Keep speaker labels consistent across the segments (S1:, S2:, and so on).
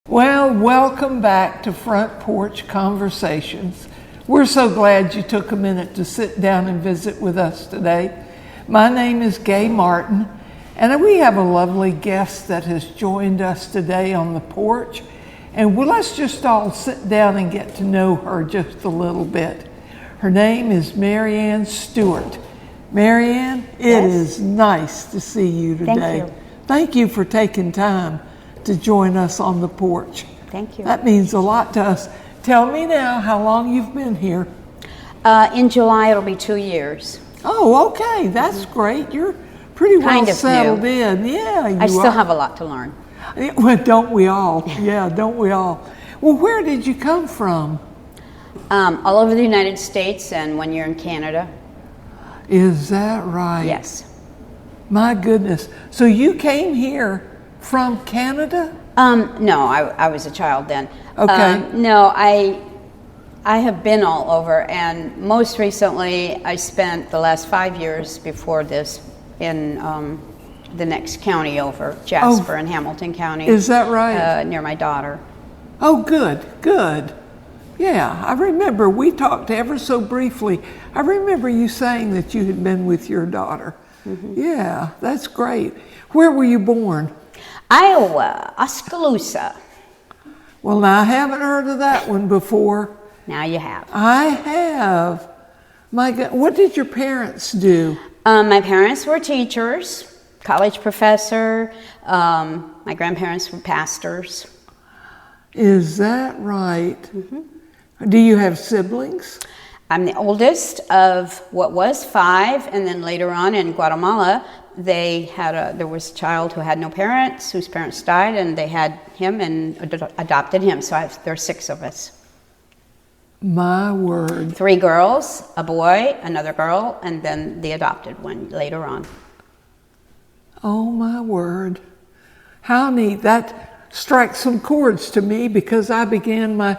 S1: Well, welcome back to Front Porch Conversations. We're so glad you took a minute to sit down and visit with us today. My name is Gay Martin, and we have a lovely guest that has joined us today on the porch. And let's just all sit down and get to know her just a little bit. Her name is MaryAnn Stuart. MaryAnn, it is nice to see you today.
S2: Thank you.
S1: Thank you for taking time to join us on the porch.
S2: Thank you.
S1: That means a lot to us. Tell me now how long you've been here.
S2: In July, it'll be 2 years.
S1: Oh, okay, that's great. You're pretty well settled in. Yeah, you
S2: I still have a lot to learn.
S1: Well, don't we all? Yeah, don't we all? Well, where did you come from?
S2: All over the United States and 1 year in Canada.
S1: Is that right?
S2: Yes.
S1: My goodness. So you came here from Canada?
S2: No, I was a child then.
S1: Okay.
S2: No, I have been all over, and most recently I spent the last 5 years before this in the next county over, Jasper and Hamilton County.
S1: Is that right?
S2: Near my daughter.
S1: Oh, good, good. Yeah, I remember we talked ever so briefly. I remember you saying that you had been with your daughter. Mm-hmm. Yeah, that's great. Where were you born?
S2: Iowa, Oskaloosa.
S1: Well, now I haven't heard of that one before.
S2: Now you have.
S1: I have. My God, what did your parents do?
S2: My parents were teachers, college professor. My grandparents were pastors.
S1: Is that right? Mm-hmm. Do you have siblings?
S2: I'm the oldest of what was 5, and then later on in Guatemala, there was a child who had no parents, whose parents died, and they had him and adopted him. So there are 6 of us.
S1: My word.
S2: 3 girls, a boy, another girl, and then the adopted one later on.
S1: Oh my word. How neat. That strikes some chords to me because I began my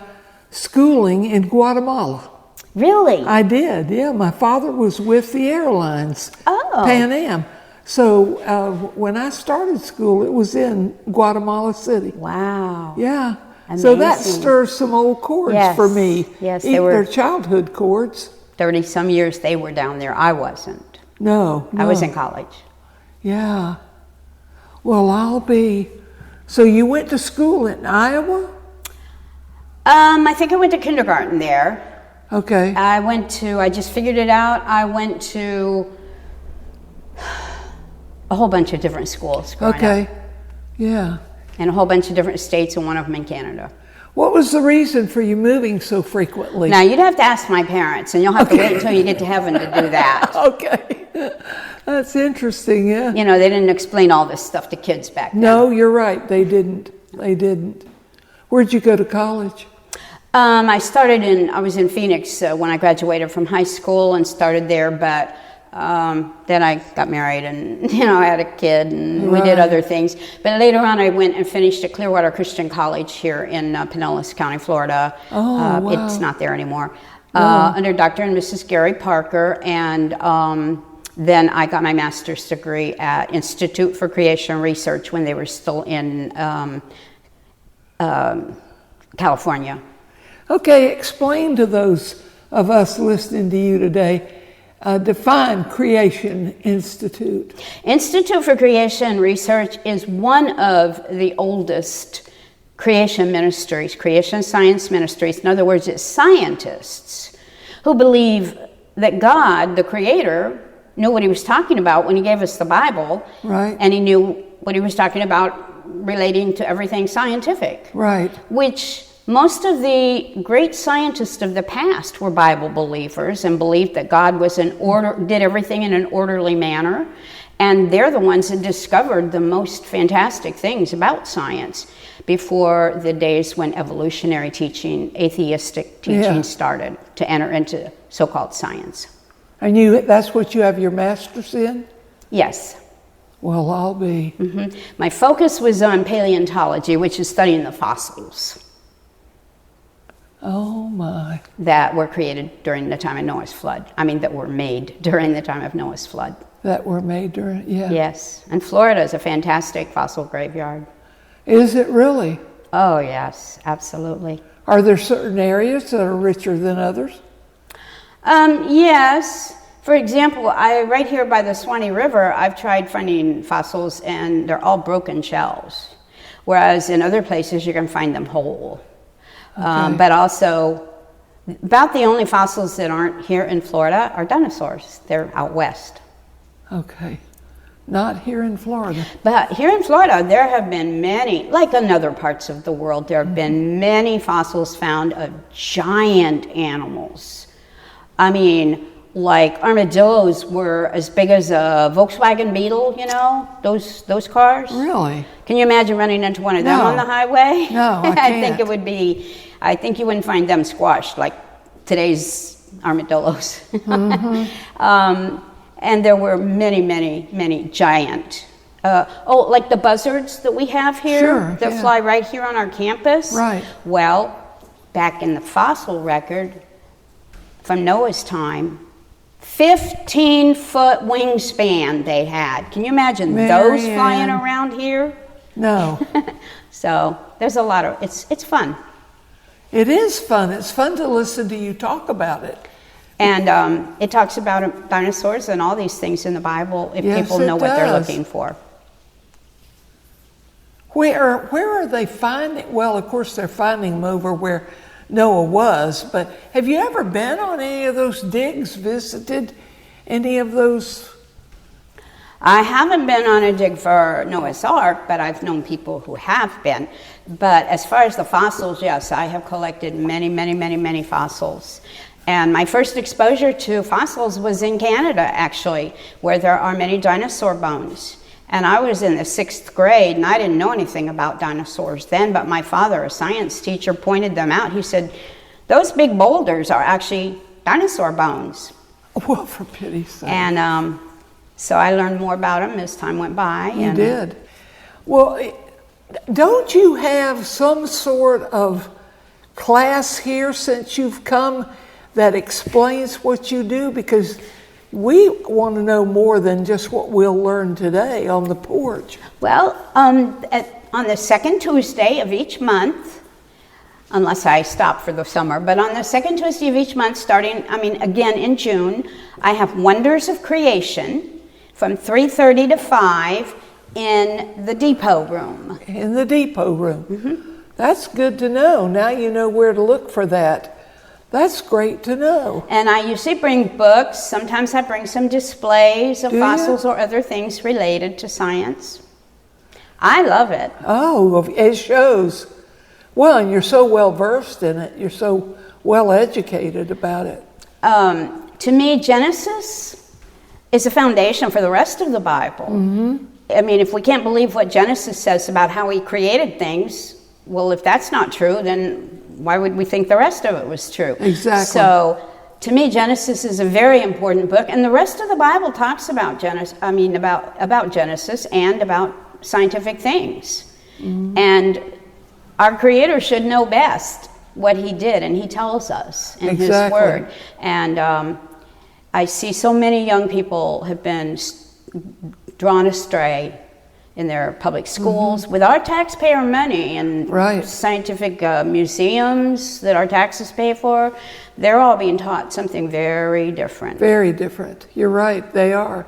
S1: schooling in Guatemala.
S2: Really?
S1: I did, yeah. My father was with the airlines, Pan Am. So when I started school, it was in Guatemala City.
S2: Wow.
S1: Yeah.
S2: Amazing.
S1: So that stirs some old chords for me.
S2: Yes,
S1: they're childhood chords.
S2: 30-some years they were down there. I wasn't.
S1: No.
S2: I was in college.
S1: Yeah. Well, so you went to school in Iowa?
S2: I think I went to kindergarten there.
S1: Okay.
S2: I just figured it out. I went to a whole bunch of different schools growing up.
S1: Yeah.
S2: And a whole bunch of different states, and one of them in Canada.
S1: What was the reason for you moving so frequently?
S2: Now, you'd have to ask my parents, and you'll have to wait until you get to heaven to do that.
S1: Okay. That's interesting, yeah.
S2: You know, they didn't explain all this stuff to kids back then.
S1: No, you're right. They didn't. Where'd you go to college?
S2: I was in Phoenix when I graduated from high school and started there, but then I got married and, I had a kid and we did other things. But later on I went and finished at Clearwater Christian College here in Pinellas County, Florida.
S1: Oh, wow.
S2: It's not there anymore. Under Dr. and Mrs. Gary Parker, and Then I got my master's degree at Institute for Creation Research when they were still in California.
S1: Okay, explain to those of us listening to you today, define Creation Institute.
S2: Institute for Creation Research is one of the oldest creation ministries, creation science ministries. In other words, it's scientists who believe that God, the Creator, knew what he was talking about when he gave us the Bible.
S1: Right.
S2: And he knew what he was talking about relating to everything scientific.
S1: Right.
S2: Which most of the great scientists of the past were Bible believers and believed that God was did everything in an orderly manner. And they're the ones that discovered the most fantastic things about science before the days when evolutionary teaching, atheistic teaching started to enter into so-called science.
S1: And that's what you have your master's in?
S2: Yes.
S1: Well, I'll be.
S2: Mm-hmm. My focus was on paleontology, which is studying the fossils.
S1: Oh my.
S2: That were created during the time of Noah's flood. That were made during the time of Noah's flood.
S1: That were made during, yeah.
S2: Yes. And Florida is a fantastic fossil graveyard.
S1: Is it really?
S2: Oh, yes, absolutely.
S1: Are there certain areas that are richer than others?
S2: Yes. For example, right here by the Swanee River, I've tried finding fossils and they're all broken shells. Whereas in other places you can find them whole. Okay. But also, about the only fossils that aren't here in Florida are dinosaurs. They're out west.
S1: Okay. Not here in Florida.
S2: But here in Florida, there have been many, like in other parts of the world, there have been many fossils found of giant animals. Like armadillos were as big as a Volkswagen Beetle, those cars.
S1: Really?
S2: Can you imagine running into one of them on the highway?
S1: No, I can't.
S2: I think you wouldn't find them squashed like today's armadillos. Mm-hmm. And there were many, many, many giant, like the buzzards that we have here that fly right here on our campus.
S1: Right.
S2: Well, back in the fossil record from Noah's time, 15-foot wingspan they had. Can you imagine those flying around here?
S1: No.
S2: So there's a lot of, it's fun.
S1: It is fun. It's fun to listen to you talk about it.
S2: And it talks about dinosaurs and all these things in the Bible if people know what they're looking for.
S1: Where are they finding? Well, of course, they're finding them over where Noah was, but have you ever been on any of those digs, visited any of those?
S2: I haven't been on a dig for Noah's Ark, but I've known people who have been. But as far as the fossils, yes, I have collected many, many, many, many fossils. And my first exposure to fossils was in Canada, actually, where there are many dinosaur bones. And I was in the 6th grade, and I didn't know anything about dinosaurs then, but my father, a science teacher, pointed them out. He said, those big boulders are actually dinosaur bones.
S1: Well, for pity's sake.
S2: And so I learned more about them as time went by.
S1: You did. Well, don't you have some sort of class here since you've come that explains what you do? Because we want to know more than just what we'll learn today on the porch.
S2: Well, on the second Tuesday of each month, unless I stop for the summer, but on the second Tuesday of each month, again in June, I have Wonders of Creation from 3:30 to 5 in the depot room.
S1: In the depot room.
S2: Mm-hmm.
S1: That's good to know. Now you know where to look for that. That's great to know.
S2: And I usually bring books. Sometimes I bring some displays of fossils or other things related to science. I love it.
S1: Oh, it shows. Well, and you're so well versed in it. You're so well educated about it.
S2: To me, Genesis is a foundation for the rest of the Bible.
S1: Mm-hmm.
S2: If we can't believe what Genesis says about how he created things, well, if that's not true, then why would we think the rest of it was true?
S1: Exactly.
S2: So, to me, Genesis is a very important book, and the rest of the Bible talks about Genesis. About Genesis and about scientific things. Mm-hmm. And our Creator should know best what He did, and He tells us in His Word. And I see so many young people have been drawn astray in their public schools with our taxpayer money and scientific museums that our taxes pay for. They're all being taught something very different.
S1: Very different. You're right, they are.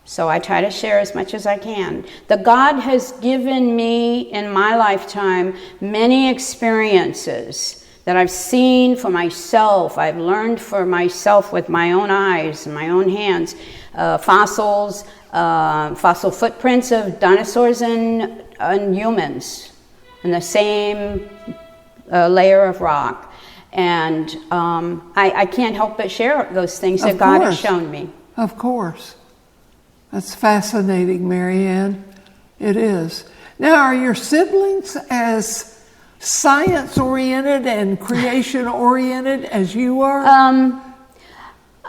S2: So I try to share as much as I can. The God has given me in my lifetime many experiences that I've seen for myself. I've learned for myself with my own eyes and my own hands. Fossils, fossil footprints of dinosaurs and humans in the same layer of rock. And I can't help but share those things that God has shown me.
S1: Of course. That's fascinating, MaryAnn. It is. Now, are your siblings as science-oriented and creation-oriented as you are?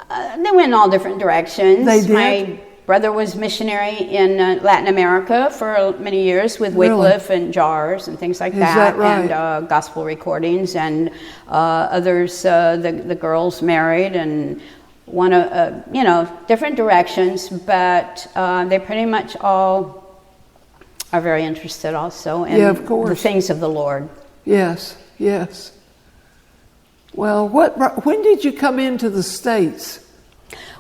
S2: They went in all different directions.
S1: They did?
S2: My brother was missionary in Latin America for many years with Wycliffe and jars and things like that.
S1: Is that right?
S2: And gospel recordings. And others, the girls married and one different directions, but they pretty much all are very interested also in the things of the Lord.
S1: Yes, yes. Well, when did you come into the States?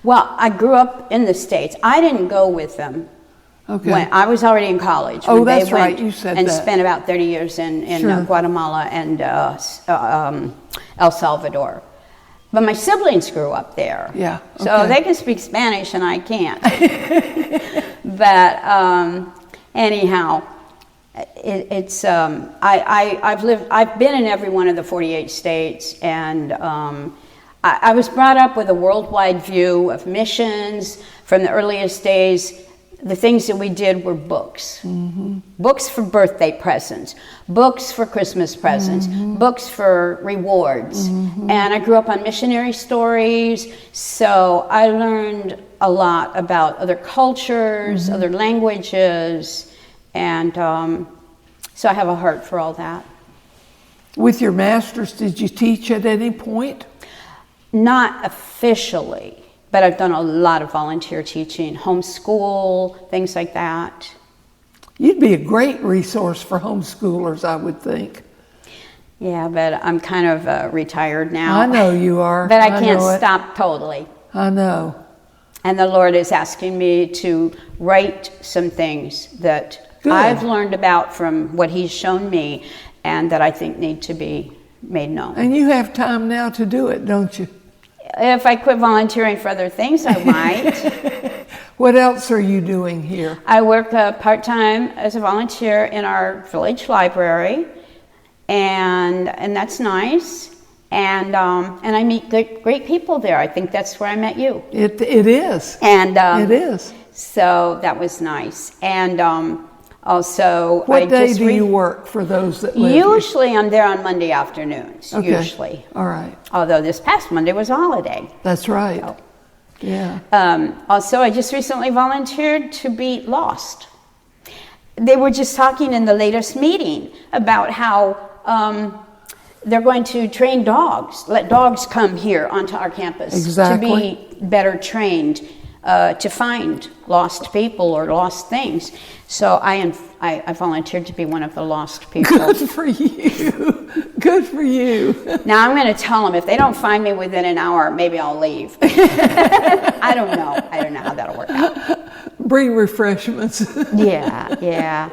S2: Well, I grew up in the States. I didn't go with them.
S1: Okay.
S2: When I was already in college.
S1: Oh, that's right. You said that.
S2: And spent about 30 years in Guatemala and El Salvador. But my siblings grew up there.
S1: Yeah. Okay.
S2: So they can speak Spanish and I can't. But anyhow, I've been in every one of the 48 states, and I was brought up with a worldwide view of missions from the earliest days. The things that we did were books. Mm-hmm. Books for birthday presents, books for Christmas presents, books for rewards. Mm-hmm. And I grew up on missionary stories, so I learned a lot about other cultures, other languages, and so I have a heart for all that.
S1: With your master's, did you teach at any point?
S2: Not officially. But I've done a lot of volunteer teaching, homeschool, things like that.
S1: You'd be a great resource for homeschoolers, I would think.
S2: Yeah, but I'm kind of retired now.
S1: I know you are.
S2: But I can't stop totally.
S1: I know.
S2: And the Lord is asking me to write some things that I've learned about from what He's shown me and that I think need to be made known.
S1: And you have time now to do it, don't you?
S2: If I quit volunteering for other things, I might.
S1: What else are you doing here?
S2: I work part-time as a volunteer in our village library, and that's nice. And I meet great people there. I think that's where I met you.
S1: It is.
S2: And
S1: it is.
S2: So that was nice. And also,
S1: what day do you work for those that live
S2: usually here? I'm there on Monday afternoons. Okay. Usually.
S1: All right.
S2: Although this past Monday was a holiday.
S1: That's right.
S2: So.
S1: Yeah.
S2: Also, I just recently volunteered to be lost. They were just talking in the latest meeting about how they're going to train dogs, let dogs come here onto our campus to be better trained to find lost people or lost things. So I volunteered to be one of the lost people.
S1: Good for you. Good for you.
S2: Now I'm going to tell them if they don't find me within an hour, maybe I'll leave. I don't know. I don't know how that'll work out.
S1: Bring refreshments.
S2: Yeah.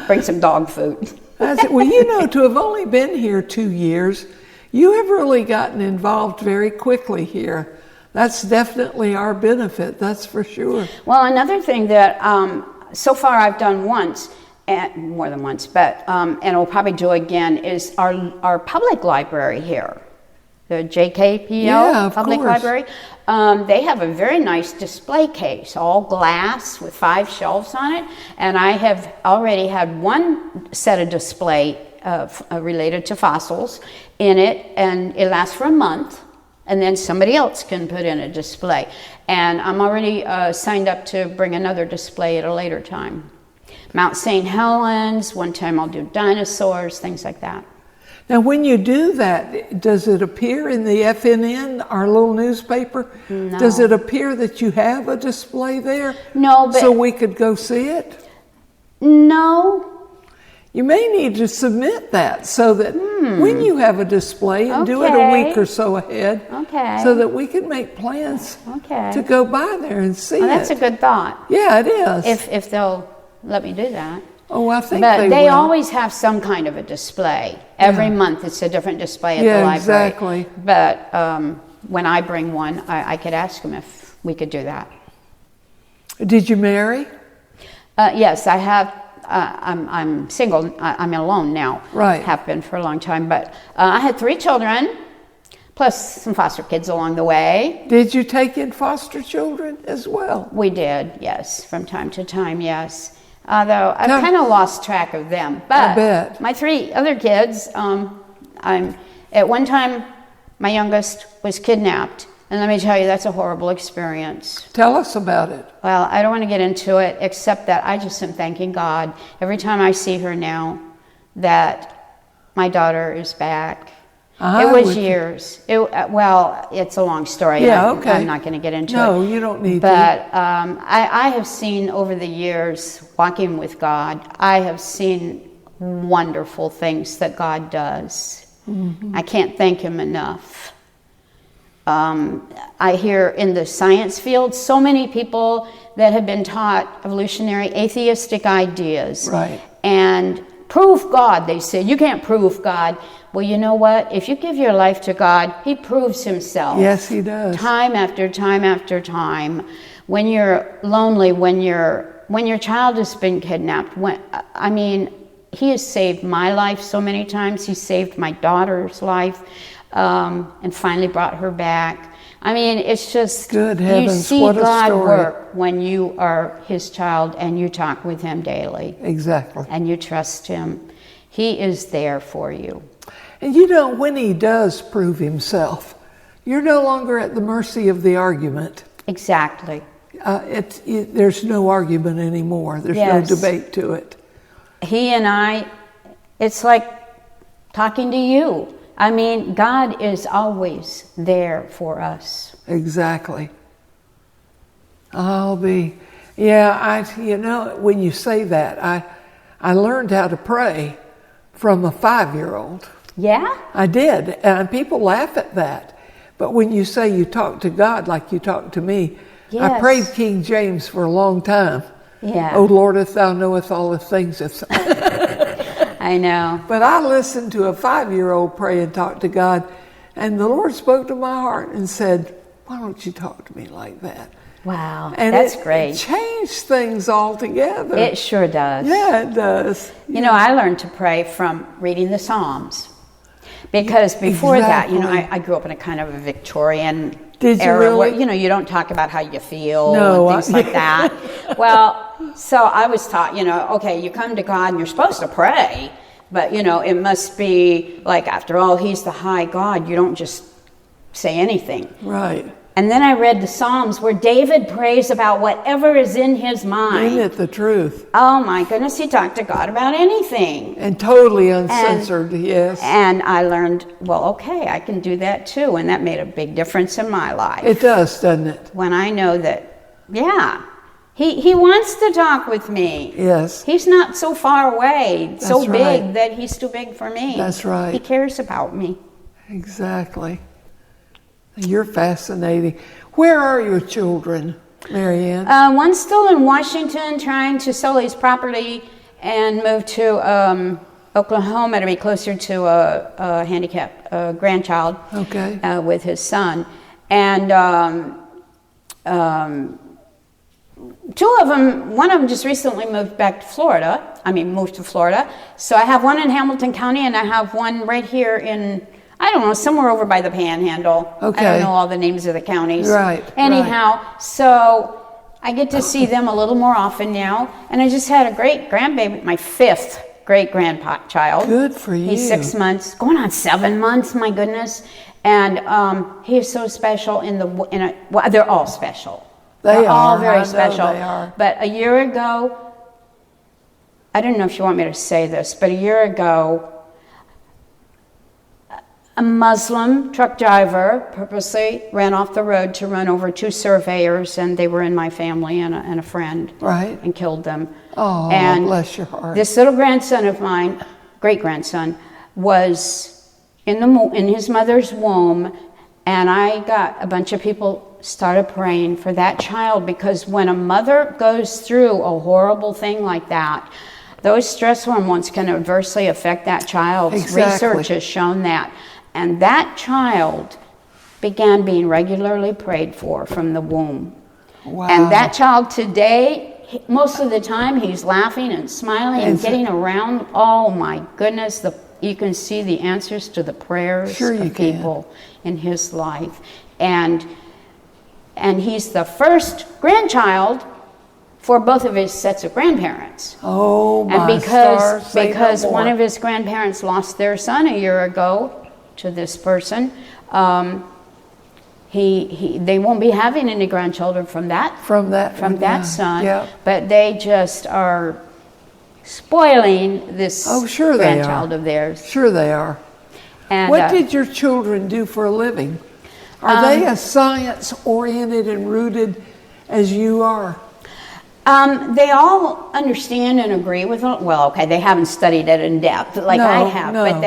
S2: Bring some dog food.
S1: Well, to have only been here 2 years, you have really gotten involved very quickly here. That's definitely our benefit, that's for sure.
S2: Well, another thing that so far I've done once, and more than once, but and I'll probably do again, is our public library here, the JKPL Public Library. They have a very nice display case, all glass with 5 shelves on it, and I have already had one set of display related to fossils in it, and it lasts for a month. And then somebody else can put in a display. And I'm already signed up to bring another display at a later time. Mount St. Helens, one time I'll do dinosaurs, things like that.
S1: Now, when you do that, does it appear in the FNN, our little newspaper?
S2: No.
S1: Does it appear that you have a display there?
S2: No, but...
S1: So we could go see it?
S2: No.
S1: You may need to submit that so that when you have a display, and do it a week or so ahead, so that we can make plans to go by there and see it.
S2: That's a good thought.
S1: Yeah, it is.
S2: If they'll let me do that.
S1: Oh, I think
S2: but
S1: they will.
S2: always have some kind of a display. Every month it's a different display at the library.
S1: Exactly.
S2: But when I bring one, I could ask them if we could do that.
S1: Did you marry?
S2: Yes, I have. I'm single. I'm alone now.
S1: Right.
S2: Have been for a long time. But I had 3 children, plus some foster kids along the way.
S1: Did you take in foster children as well?
S2: We did, yes, from time to time, yes. Although I've kind of lost track of them. But
S1: I bet.
S2: My 3 other kids, at one time, my youngest was kidnapped. And let me tell you, that's a horrible experience.
S1: Tell us about it.
S2: Well, I don't want to get into it, except that I just am thanking God every time I see her now that my daughter is back. It was years. It's a long story.
S1: Yeah, okay.
S2: I'm not going to get into it.
S1: No, you don't need to.
S2: But I have seen over the years, walking with God, I have seen wonderful things that God does. I can't thank Him enough. I hear in the science field so many people that have been taught evolutionary atheistic ideas.
S1: Right.
S2: And prove God, they say. You can't prove God. Well, you know what? If you give your life to God, He proves Himself.
S1: Yes, He does.
S2: Time after time after time. When you're lonely, when your child has been kidnapped, He has saved my life so many times. He saved my daughter's life, and finally brought her back. It's just
S1: good heavens,
S2: you see
S1: what a
S2: God
S1: story.
S2: work when you are His child and you talk with Him daily.
S1: Exactly.
S2: And you trust Him. He is there for you.
S1: And when He does prove Himself, you're no longer at the mercy of the argument.
S2: Exactly.
S1: There's no argument anymore. There's no debate to it.
S2: He and I, it's like talking to you. God is always there for us.
S1: Exactly. When you say that, I learned how to pray from a 5-year-old.
S2: Yeah?
S1: I did, and people laugh at that. But when you say you talk to God like you talk to me,
S2: yes.
S1: I prayed King James for a long time.
S2: Yeah.
S1: Oh Lord, if thou knowest all the things.
S2: I know.
S1: But I listened to a 5-year-old pray and talk to God, and the Lord spoke to my heart and said, why don't you talk to me like that?
S2: Wow,
S1: and
S2: that's great.
S1: It changed things altogether.
S2: It sure does.
S1: Yeah, it does.
S2: I learned to pray from reading the Psalms. Because before that, I grew up in a kind of a Victorian era where, you don't talk about how you feel and things like that. Well, so I was taught, okay, you come to God and you're supposed to pray, but, it must be like, after all, He's the high God. You don't just say anything.
S1: Right.
S2: And then I read the Psalms where David prays about whatever is in his mind.
S1: Isn't it the truth?
S2: Oh my goodness, he talked to God about anything.
S1: And totally uncensored, yes.
S2: And I learned, okay, I can do that too. And that made a big difference in my life.
S1: It does, doesn't it?
S2: When I know that, he wants to talk with me.
S1: Yes.
S2: He's not so far away,
S1: That's
S2: so big
S1: right.
S2: that He's too big for me.
S1: That's right.
S2: He cares about me.
S1: Exactly. You're fascinating. Where are your children, MaryAnn?
S2: One's still in Washington trying to sell his property and move to Oklahoma to be closer to a handicapped grandchild with his son. And two of them, one of them just recently moved back to Florida. Moved to Florida. So I have one in Hamilton County and I have one right here in, I don't know, somewhere over by the Panhandle.
S1: Okay.
S2: I don't know all the names of the counties.
S1: Right.
S2: Anyhow, so I get to see them a little more often now. And I just had a great grandbaby, my 5th great grandchild.
S1: Good for you.
S2: He's 6 months, going on 7 months, my goodness. And he is so special well, they're all special. They're all very special.
S1: They are.
S2: But a year ago, I don't know if you want me to say this, but a year ago, A Muslim truck driver purposely ran off the road to run over 2 surveyors, and they were in my family and a friend,
S1: Right.
S2: and killed them.
S1: Oh,
S2: and
S1: bless your heart.
S2: This little grandson of mine, great-grandson, was in his mother's womb, and I got a bunch of people started praying for that child, because when a mother goes through a horrible thing like that, those stress hormones can adversely affect that child.
S1: Exactly.
S2: Research has shown that. And that child began being regularly prayed for from the womb.
S1: Wow.
S2: And that child today, most of the time, he's laughing and smiling and getting around. Oh my goodness, you can see the answers to the prayers of people in his life. And he's the first grandchild for both of his sets of grandparents.
S1: Oh my
S2: And because one of his grandparents lost their son a year ago to this person, they won't be having any grandchildren from that son.
S1: Yeah.
S2: But they just are spoiling this grandchild of theirs.
S1: Sure they are.
S2: And,
S1: what did your children do for a living? Are they as science-oriented and rooted as you are?
S2: They all understand and agree with it. Well, okay, they haven't studied it in depth like I have, but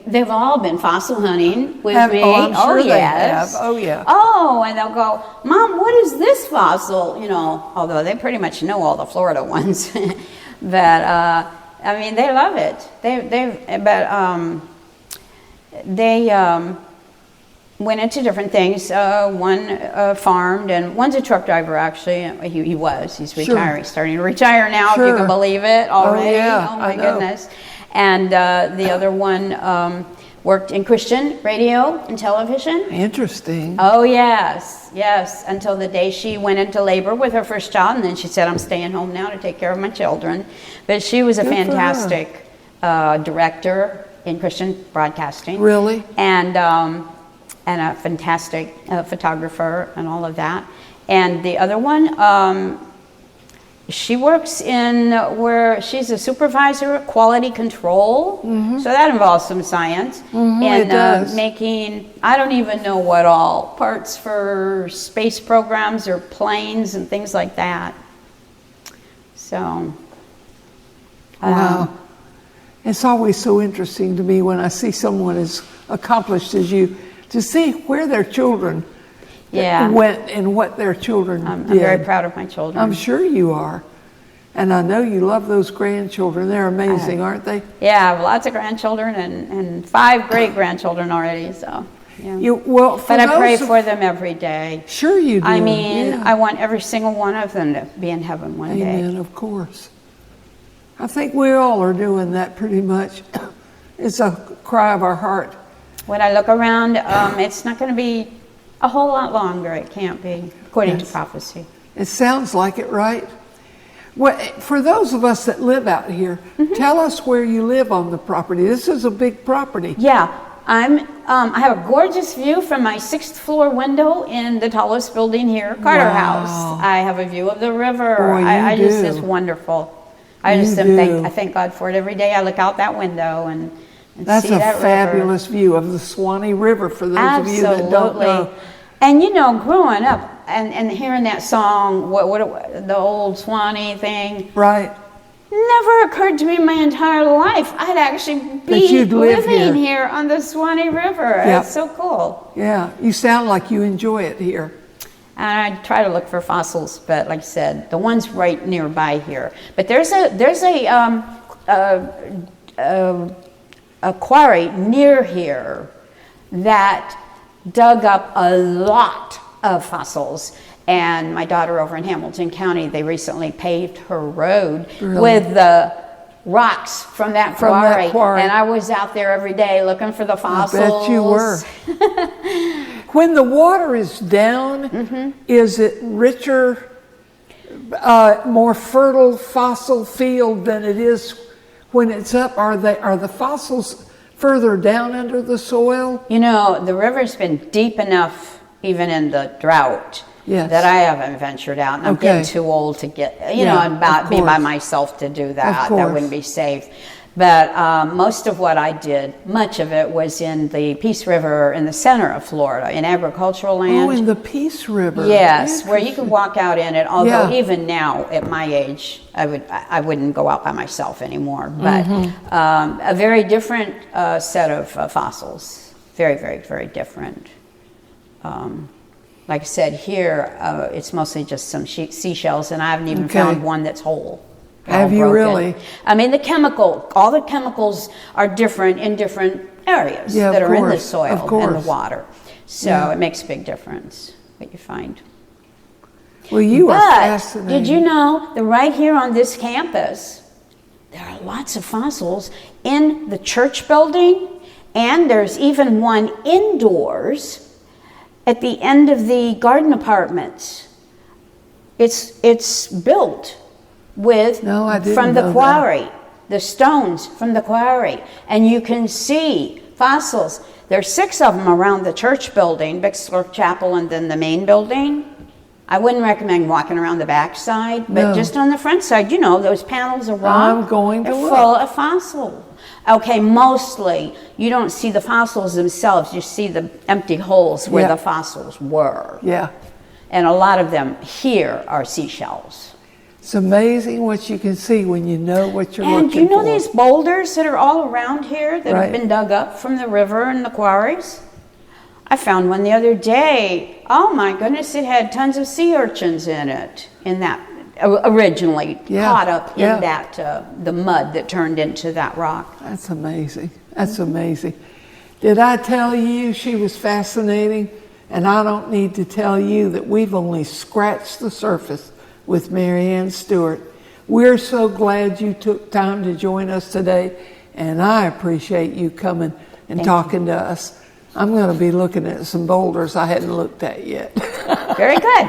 S2: they've all been fossil hunting with me.
S1: I'm sure they
S2: yes.
S1: have. Oh, yeah.
S2: Oh, and they'll go, Mom, what is this fossil? You know, although they pretty much know all the Florida ones. But, I mean, they love it. They went into different things. One farmed, and one's a truck driver, actually. He's retiring, starting to retire now, if you can believe it already. Oh my goodness. And the other one worked in Christian radio and television.
S1: Interesting.
S2: Oh yes, until the day she went into labor with her first child, and then she said, I'm staying home now to take care of my children. But she was a fantastic director in Christian broadcasting.
S1: Really?
S2: And a fantastic photographer and all of that. And the other one, she works in where she's a supervisor of quality control. Mm-hmm. So that involves some science.
S1: Mm-hmm,
S2: and making, I don't even know what all, parts for space programs or planes and things like that. So.
S1: Wow. It's always so interesting to me when I see someone as accomplished as you, to see where their children went and what their children did.
S2: I'm very proud of my children.
S1: I'm sure you are. And I know you love those grandchildren. They're amazing, aren't they?
S2: Yeah, I have lots of grandchildren and 5 great-grandchildren already, so. Yeah. But I pray for them every day.
S1: Sure you do.
S2: I mean, I want every single one of them to be in heaven one day.
S1: Amen, of course. I think we all are doing that pretty much. It's a cry of our heart.
S2: When I look around, it's not going to be a whole lot longer. It can't be, according to prophecy.
S1: It sounds like it, right? Well, for those of us that live out here, tell us where you live on the property. This is a big property.
S2: Yeah, I have a gorgeous view from my 6th floor window in the tallest building here, Carter House. I have a view of the river.
S1: Boy,
S2: It's wonderful. I thank God for it every day. I look out that window and
S1: that's
S2: see that
S1: a fabulous view of the Swanee River for those of you that don't know.
S2: And you know, growing up and hearing that song, the old Swanee thing,
S1: right?
S2: Never occurred to me in my entire life I'd actually be living here on the Swanee River. Yep. It's so cool.
S1: Yeah, you sound like you enjoy it here.
S2: And I try to look for fossils, but like I said, the one's right nearby here. But there's a quarry near here that dug up a lot of fossils. And my daughter over in Hamilton County, they recently paved her road with the rocks from that quarry. And I was out there every day looking for the fossils.
S1: I bet you were. When the water is down, is it richer, more fertile fossil field than it is when it's up? Are the fossils further down under the soil?
S2: You know, the river's been deep enough, even in the drought, that I haven't ventured out. And I'm getting too old to get, be by myself to do that. That wouldn't be safe. But most of what I did, much of it was in the Peace River in the center of Florida, in agricultural land.
S1: Oh, in the Peace River.
S2: Yes, where you can walk out in it. Although
S1: Yeah.
S2: even now, at my age, I wouldn't go out by myself anymore. But a very different set of fossils. Very, very, very different. Like I said, here it's mostly just some seashells, and I haven't even found one that's whole.
S1: Have you really?
S2: I mean, all the chemicals are different in different areas
S1: Yeah,
S2: that
S1: of
S2: are in the
S1: course,
S2: soil
S1: of course.
S2: and the water. So it makes a big difference what you find.
S1: Well, you are
S2: But
S1: fascinating.
S2: did you know that right here on this campus, there are lots of fossils in the church building, and there's even one indoors at the end of the garden apartments. It's built with
S1: No, I didn't
S2: from the
S1: know
S2: quarry, the stones from the quarry, and you can see fossils. There's 6 of them around the church building, Bixler Chapel, and then the main building. I wouldn't recommend walking around the back side, but
S1: No.
S2: just on the front side, you know, those panels of rock
S1: I'm going to
S2: are
S1: look.
S2: full of fossils. Okay, mostly you don't see the fossils themselves, you see the empty holes where
S1: Yeah.
S2: the fossils were.
S1: Yeah.
S2: And a lot of them here are seashells.
S1: It's amazing what you can see when you know what you're
S2: And
S1: looking
S2: do you know
S1: for.
S2: these boulders that are all around here that
S1: Right.
S2: have been dug up from the river and the quarries? I found one the other day. Oh my goodness, it had tons of sea urchins in it, in that originally caught up in that the mud that turned into that rock.
S1: That's amazing. That's amazing. Did I tell you she was fascinating? And I don't need to tell you that we've only scratched the surface with MaryAnn Stuart. We're so glad you took time to join us today, and I appreciate you coming and talking to us. I'm going to be looking at some boulders I hadn't looked at yet.
S2: Very good.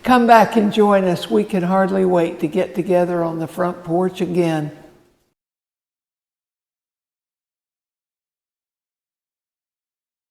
S1: Come back and join us. We can hardly wait to get together on the front porch again.